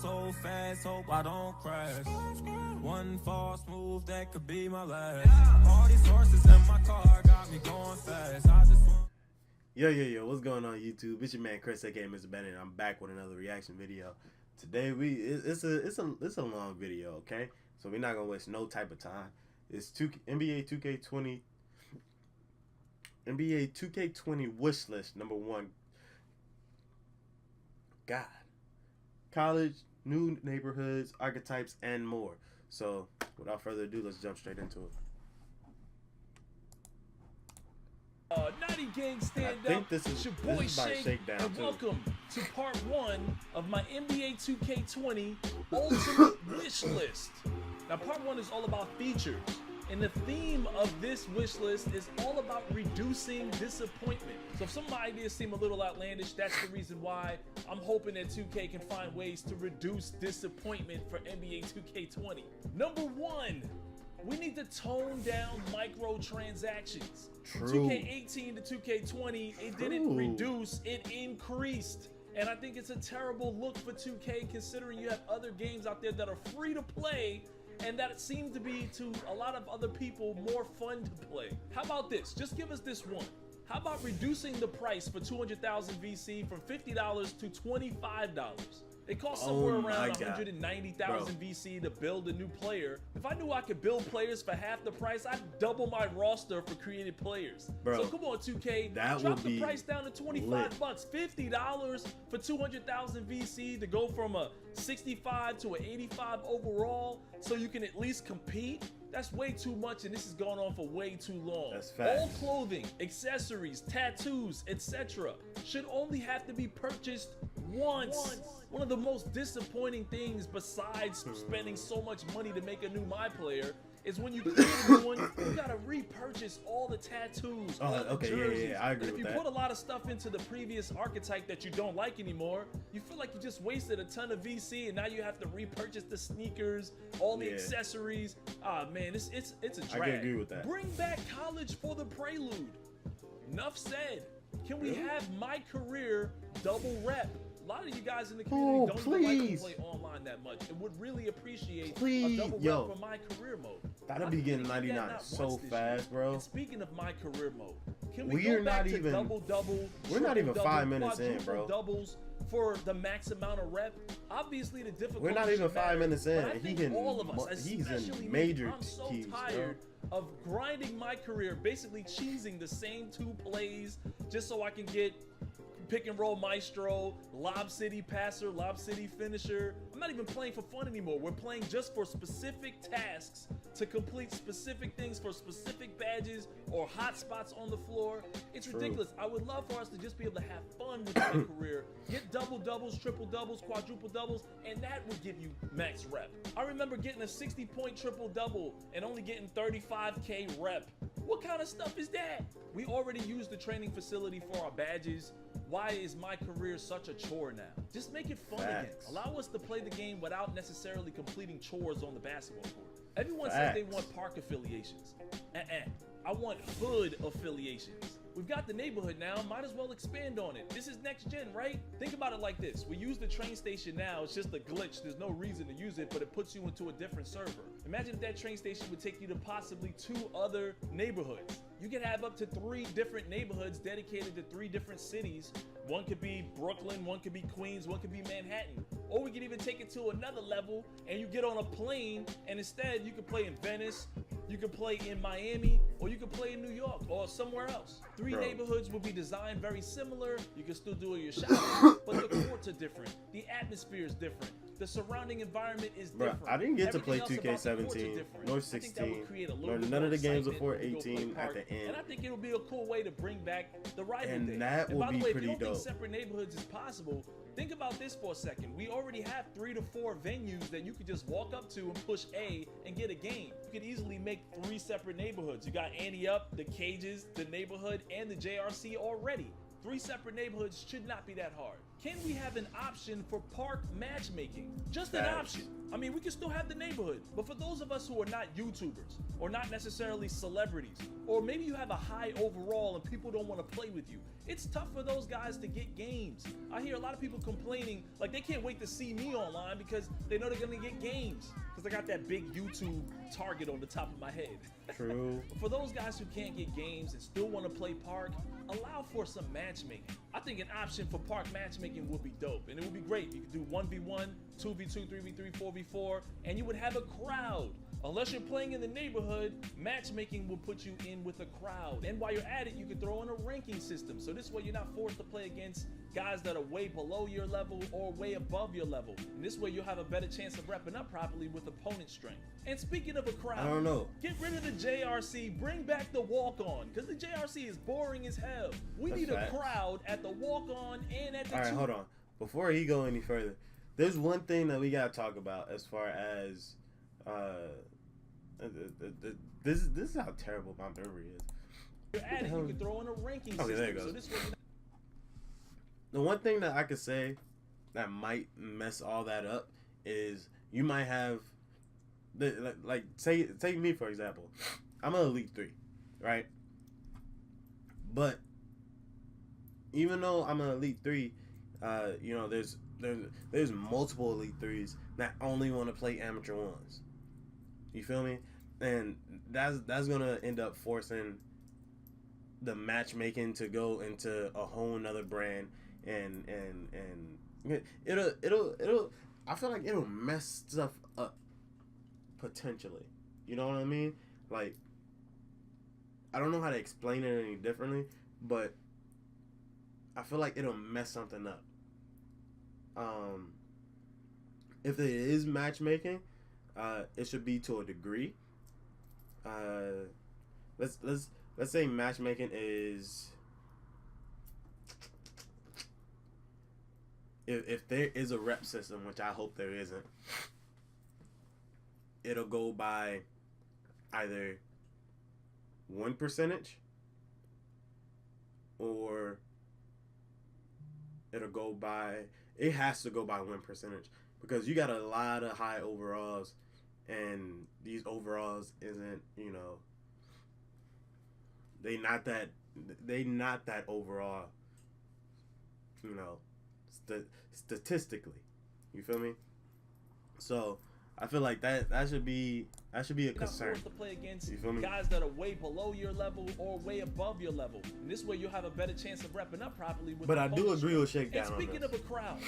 so fast, hope I don't crash. One false move, that could be my last. All these horses in my car got me going fast. I just want... Yo, what's going on YouTube? It's your man Chris, aka FTFMrBandit. I'm back with another reaction video. Today it's a long video, okay? So we're not gonna waste no type of time. It's NBA 2K20 Wishlist #1. God. College, new neighborhoods, archetypes, and more. So without further ado, let's jump straight into it. 90 Gang Stand I think Up. this is your boy by ShakeDown and too. welcome to part 1 of my NBA 2K20 Ultimate Wish List. Now part 1 is all about features, and the theme of this wish list is all about reducing disappointment. So if some of my ideas seem a little outlandish, that's the reason why. I'm hoping that 2K can find ways to reduce disappointment for NBA 2K20. Number 1, we need to tone down microtransactions. True. 2K18 to 2K20, it didn't reduce, it increased. And I think it's a terrible look for 2K considering you have other games out there that are free to play and that it seemed to be to a lot of other people more fun to play. How about this? Just give us this one. How about reducing the price for 200,000 VC from $50 to $25? It costs somewhere around 190,000 VC to build a new player. If I knew I could build players for half the price, I'd double my roster for created players. So come on, 2K, drop the price down to 25 bucks, $50 for 200,000 VC to go from a 65 to an 85 overall, so you can at least compete. That's way too much, and this has gone on for way too long. That's facts. All clothing, accessories, tattoos, etc. should only have to be purchased once. One of the most disappointing things, besides spending so much money to make a new My Player, is when you create a new one, you gotta repurchase all the tattoos, all the jerseys. Yeah, I agree with that. If you put a lot of stuff into the previous archetype that you don't like anymore, you feel like you just wasted a ton of VC, and now you have to repurchase the sneakers, all the accessories. Ah man, it's a drag. I can agree with that. Bring back college for the prelude. Enough said. Can we have My Career double rep? A lot of you guys in the community don't even like to play online that much and would really appreciate a double rep for My Career mode. That'll be getting 99 so fast, bro. And speaking of My Career mode, can we We're go back not to even double, we're not even 5 minutes in, bro. Doubles for the max amount of rep. Obviously, the difficulty. We're not even 5 minutes in. He's in major I'm so keys, tired of grinding My Career, basically cheesing the same 2 plays just so I can get pick and roll maestro, lob city passer, lob city finisher. I'm not even playing for fun anymore. We're playing just for specific tasks to complete specific things for specific badges or hot spots on the floor. It's ridiculous. I would love for us to just be able to have fun with My Career, get double doubles, triple doubles, quadruple doubles, and that would give you max rep. I remember getting a 60-point triple double and only getting 35K rep. What kind of stuff is that? We already use the training facility for our badges. Why is My Career such a chore now? Just make it fun again. Allow us to play the game without necessarily completing chores on the basketball court. Everyone says they want park affiliations. I want hood affiliations. We've got the neighborhood now, might as well expand on it. This is next gen, right? Think about it like this. We use the train station now, it's just a glitch. There's no reason to use it, but it puts you into a different server. Imagine if that train station would take you to possibly 2 other neighborhoods. You can have up to 3 different neighborhoods dedicated to 3 different cities. One could be Brooklyn, one could be Queens, one could be Manhattan. Or we could even take it to another level and you get on a plane and instead you could play in Venice, you could play in Miami, or you could play in New York or somewhere else. 3 neighborhoods would be designed very similar. You can still do your shopping, but the courts are different. The atmosphere is different. The surrounding environment is different. I didn't get to play 2K17 nor 16 nor none of the games before 18 at the end. And I think it'll be a cool way to bring back the rival days. And that would be pretty dope. If you don't think separate neighborhoods is possible, think about this for a second. We already have 3 to 4 venues that you could just walk up to and push A and get a game. You could easily make 3 separate neighborhoods. You got Ante Up, the Cages, the neighborhood, and the JRC already. 3 separate neighborhoods should not be that hard. Can we have an option for park matchmaking? Just an Facts. option. I mean, we can still have the neighborhood, but for those of us who are not YouTubers or not necessarily celebrities, or maybe you have a high overall and people don't want to play with you, it's tough for those guys to get games. I hear a lot of people complaining like they can't wait to see me online because they know they're gonna get games because I got that big YouTube target on the top of my head. True. For those guys who can't get games and still want to play park, allow for some matchmaking. I think an option for park matchmaking would be dope, and it would be great. You could do 1v1, 2v2, 3v3, 4v4, and you would have a crowd. Unless you're playing in the neighborhood, matchmaking will put you in with a crowd. And while you're at it, you can throw in a ranking system. So this way you're not forced to play against guys that are way below your level or way above your level. And this way you'll have a better chance of repping up properly with opponent strength. And speaking of a crowd, I don't know. get rid of the JRC, bring back the walk-on, because the JRC is boring as hell. We That's need facts. a crowd at the walk-on and at the All right, hold on. Before he go any further, there's one thing that we gotta talk about as far as this is how terrible my memory is. You're at it, you can throw in a ranking Okay, system. there you go. So this way you're not The one thing that I could say that might mess all that up is you might have like say me for example. I'm an Elite 3, right? But even though I'm an Elite 3, you know, there's multiple Elite 3s that only want to play Amateur 1s. You feel me? And that's gonna end up forcing the matchmaking to go into a whole nother brand, and it'll I feel like it'll mess stuff up potentially. You know what I mean? Like, I don't know how to explain it any differently, but I feel like it'll mess something up. If it is matchmaking, it should be to a degree. Let's say matchmaking is, if there is a rep system, which I hope there isn't, it'll go by either 1% or it has to go by 1%, because you got a lot of high overalls, and these overalls isn't, you know, they not that overall, you know, statistically. You feel me? So I feel like that should be a not concern. forced to play against You feel me? guys that are way below your level or way above your level. And this way you'll have a better chance of repping up properly with But I do opponent agree with strength. ShakeDown And on speaking this. of a crowd,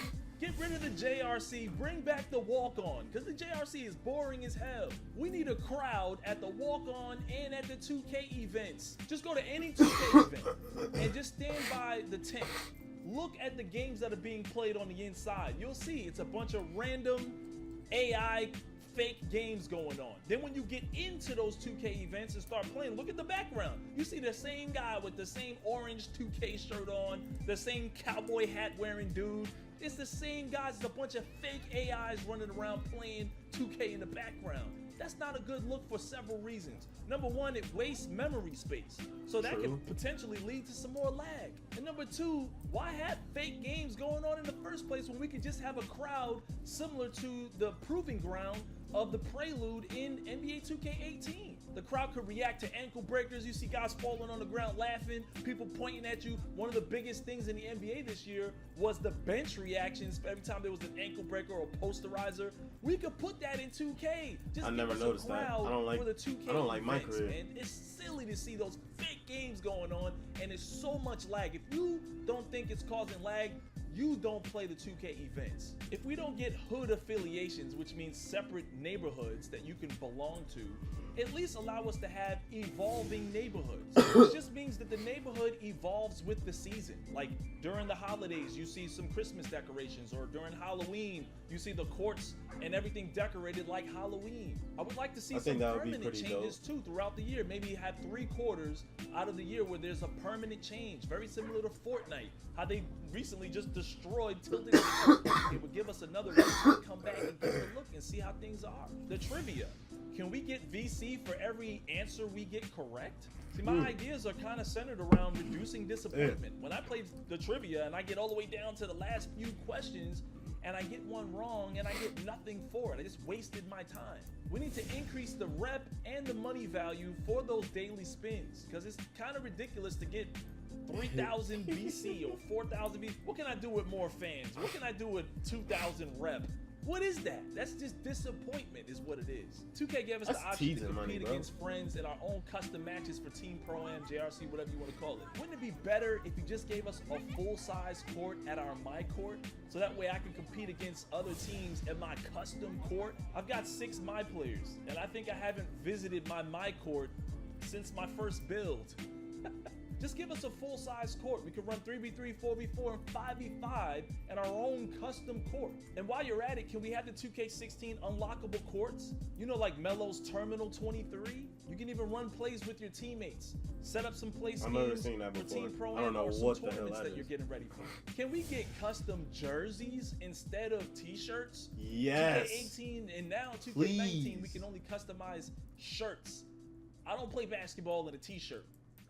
get rid of the JRC, bring back the walk-on, because the JRC is boring as hell. We need a crowd at the walk-on and at the 2K events. Just go to any 2K event and just stand by the tent. Look at the games that are being played on the inside. You'll see it's a bunch of random AI fake games going on. Then when you get into those 2K events and start playing, look at the background. You see the same guy with the same orange 2K shirt on, the same cowboy hat wearing dude. It's the same guys. It's a bunch of fake AIs running around playing 2K in the background. That's not a good look for several reasons. Number one, it wastes memory space. So that True. could potentially lead to some more lag. And number two, why have fake games going on in the first place when we could just have a crowd similar to the proving ground of the prelude in NBA 2K18? The crowd could react to ankle breakers. You see guys falling on the ground laughing, people pointing at you. One of the biggest things in the NBA this year was the bench reactions every time there was an ankle breaker or posterizer. We could put that in 2K. Just I give never us noticed a that. crowd I don't like- for the 2K I don't like my events, career. man. It's silly to see those fake games going on, and it's so much lag. If you don't think it's causing lag, you don't play the 2K events. If we don't get hood affiliations, which means separate neighborhoods that you can belong to, at least allow us to have evolving neighborhoods. Which just means that the neighborhood evolves with the season. Like during the holidays, you see some Christmas decorations, or during Halloween, you see the courts and everything decorated like Halloween. I would like to see I some think that would be permanent pretty changes too throughout the year. Maybe have 3 quarters out of the year where there's a permanent change, very similar to Fortnite, how they recently just destroyed Tilted. It would give us another reason to come back and give it a look and see how things are. The trivia. Can we get VC for every answer we get correct? See, my ideas are kind of centered around reducing disappointment. When I play the trivia and I get all the way down to the last few questions and I get one wrong and I get nothing for it, I just wasted my time. We need to increase the rep and the money value for those daily spins, because it's kind of ridiculous to get 3,000 VC or 4,000 VC. What can I do with more fans? What can I do with 2,000 rep? What is that? That's just disappointment is what it is. 2K gave us the option to compete against friends in our own custom matches for Team Pro-Am, JRC, whatever you want to call it. Wouldn't it be better if you just gave us a full-size court at our My Court, so that way I can compete against other teams at my custom court? I've got 6 My players, and I think I haven't visited my My Court since my first build. Just give us a full-size court. We could run 3v3, 4v4, and 5v5 in our own custom court. And while you're at it, can we have the 2K16 unlockable courts? You know, like Melo's Terminal 23? You can even run plays with your teammates. Set up some play schemes for Team Pro-Am or some tournaments that you're getting ready for. Can we get custom jerseys instead of t-shirts? Yes. 2K18 and now 2K19, we can only customize shirts. I don't play basketball in a t-shirt.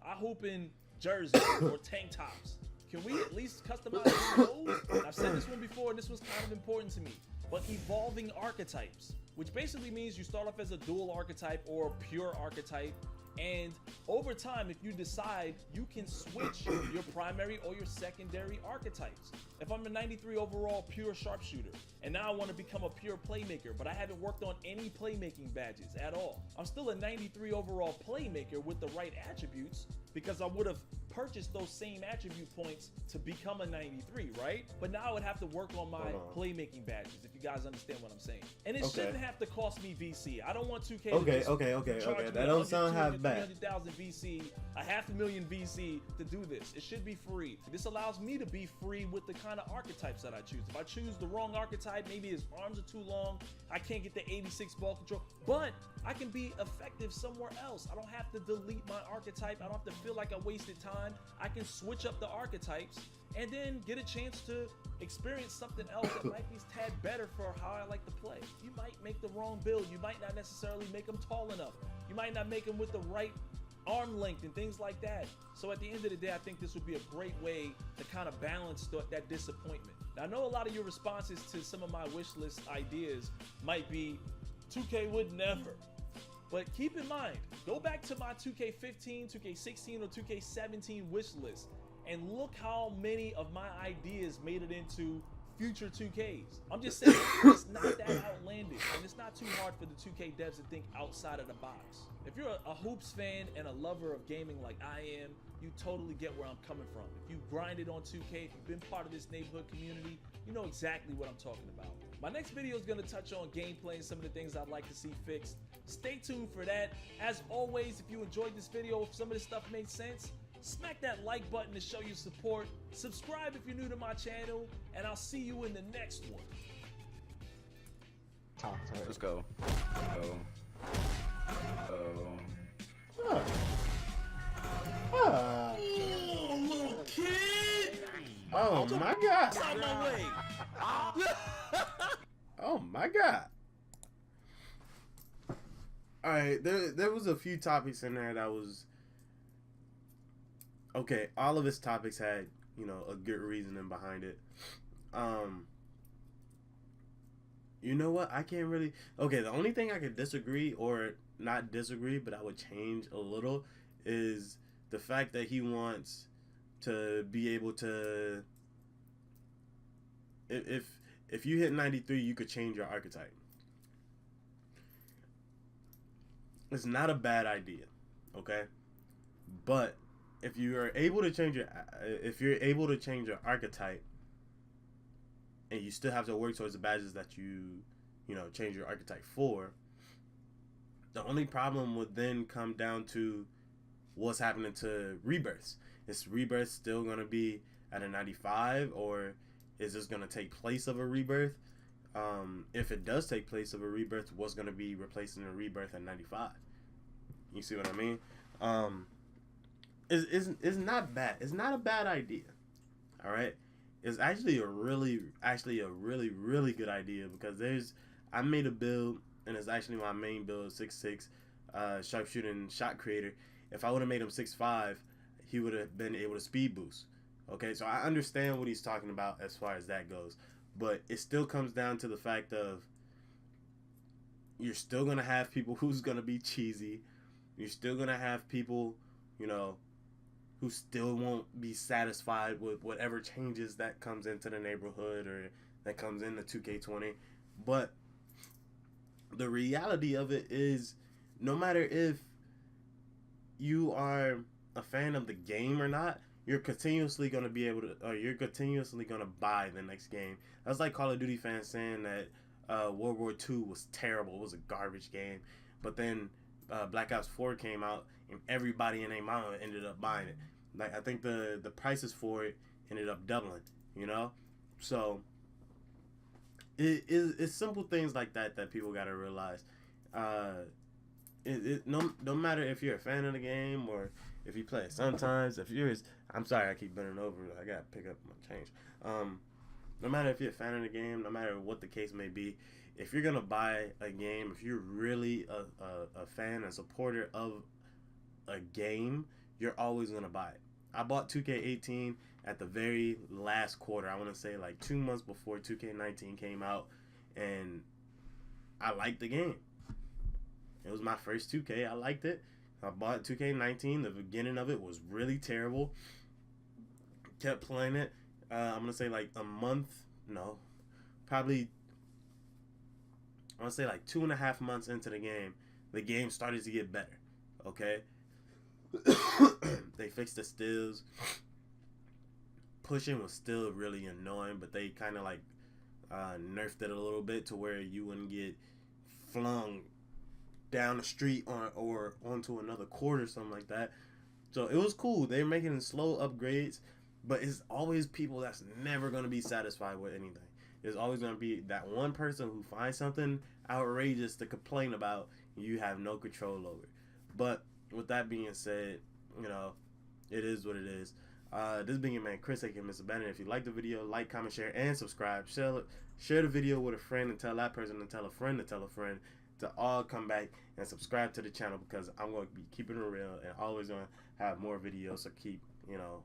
I hoop in jerseys or tank tops. Can we at least customize those? I've said this one before, and this was kind of important to me. But evolving archetypes, which basically means you start off as a dual archetype or a pure archetype, and over time, if you decide, you can switch your primary or your secondary archetypes. If I'm a 93 overall pure sharpshooter, and now I want to become a pure playmaker, but I haven't worked on any playmaking badges at all, I'm still a 93 overall playmaker with the right attributes, because I would have purchased those same attribute points to become a 93, right? But now I would have to work on my playmaking badges, if you guys understand what I'm saying. And it shouldn't have to cost me VC. I don't want 2K to charge me that don't sound half bad. 300,000 VC, a 500,000 VC to do this. It should be free. This allows me to be free with the kind of archetypes that I choose. If I choose the wrong archetype, maybe his arms are too long, I can't get the 86 ball control, but I can be effective somewhere else. I don't have to delete my archetype. I don't have to feel like I wasted time. I can switch up the archetypes and then get a chance to experience something else that might be tad better for how I like to play. You might make the wrong build. You might not necessarily make them tall enough. You might not make them with the right arm length and things like that. So at the end of the day, I think this would be a great way to kind of balance that disappointment. Now, I know a lot of your responses to some of my wish list ideas might be 2K would never. But keep in mind, go back to my 2K15, 2K16, or 2K17 wish list and look how many of my ideas made it into future 2Ks. I'm just saying, it's not that outlandish, and it's not too hard for the 2K devs to think outside of the box. If you're a Hoops fan and a lover of gaming like I am, you totally get where I'm coming from. If you grinded on 2K, if you've been part of this neighborhood community, you know exactly what I'm talking about. My next video is going to touch on gameplay and some of the things I'd like to see fixed. Stay tuned for that. As always, if you enjoyed this video, if some of this stuff made sense, smack that like button to show your support. Subscribe if you're new to my channel, and I'll see you in the next one. Let's go. Little kid! Oh my god! Get out my way! Oh my god! All right, there was a few topics in there that was okay. All of his topics had, you know, a good reasoning behind it. You know what? I can't really. Okay, the only thing I could disagree, or not disagree, but I would change a little, is the fact that he wants to be able to. If you hit 93, you could change your archetype. It's not a bad idea, okay? But if you are able to change your archetype, and you still have to work towards the badges that you know, change your archetype for, the only problem would then come down to what's happening to rebirths. Is rebirth still going to be at a 95, or is this going to take place of a rebirth? If it does take place of a rebirth, what's going to be replacing a rebirth at 95? You see what I mean? It's not bad. It's not a bad idea. All right. It's actually a really good idea, because I made a build and it's actually my main build, 6'6", sharpshooter and shot creator. If I would have made him 6'5", he would have been able to speed boost. Okay, so I understand what he's talking about as far as that goes, but it still comes down to the fact of you're still gonna have people who's gonna be cheesy. You're still gonna have people, you know, who still won't be satisfied with whatever changes that comes into the neighborhood or that comes into 2K20. But the reality of it is, no matter if you are a fan of the game or not, you're continuously going to be able to, or you're continuously going to buy the next game. That's like Call of Duty fans saying that World War II was terrible. It was a garbage game. But then Black Ops 4 came out, and everybody in their mama ended up buying it. Like, I think the prices for it ended up doubling, you know? So it's simple things like that people got to realize. No matter if you're a fan of the game or if you play it sometimes, I'm sorry, I keep bending over. I got to pick up my change. No matter if you're a fan of the game, no matter what the case may be, if you're going to buy a game, if you're really a fan and supporter of a game, you're always going to buy it. I bought 2K18 at the very last quarter. I want to say like 2 months before 2K19 came out, and I liked the game. It was my first 2K. I liked it. I bought 2K19. The beginning of it was really terrible. Kept playing it. I'm going to say like a month. No. Probably, I want to say like 2.5 months into the game started to get better. Okay? They fixed the stills. Pushing was still really annoying, but they kind of like nerfed it a little bit to where you wouldn't get flung down the street or onto another court or something like that. So it was cool. They're making slow upgrades, but it's always people that's never going to be satisfied with anything. There's always going to be that one person who finds something outrageous to complain about, you have no control over. But with that being said, you know, it is what it is. This is being your man Chris, aka FTFMrBandit. If you like the video, like, comment, share, and subscribe. Share the video with a friend and tell that person to tell a friend to tell a friend to all come back and subscribe to the channel, because I'm going to be keeping it real and always going to have more videos. So keep, you know,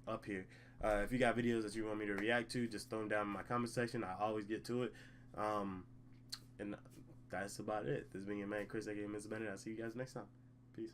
up here. If you got videos that you want me to react to, just throw them down in my comment section. I always get to it. And that's about it. This has been your man Chris, aka FTFMrBandit. I'll see you guys next time. Peace.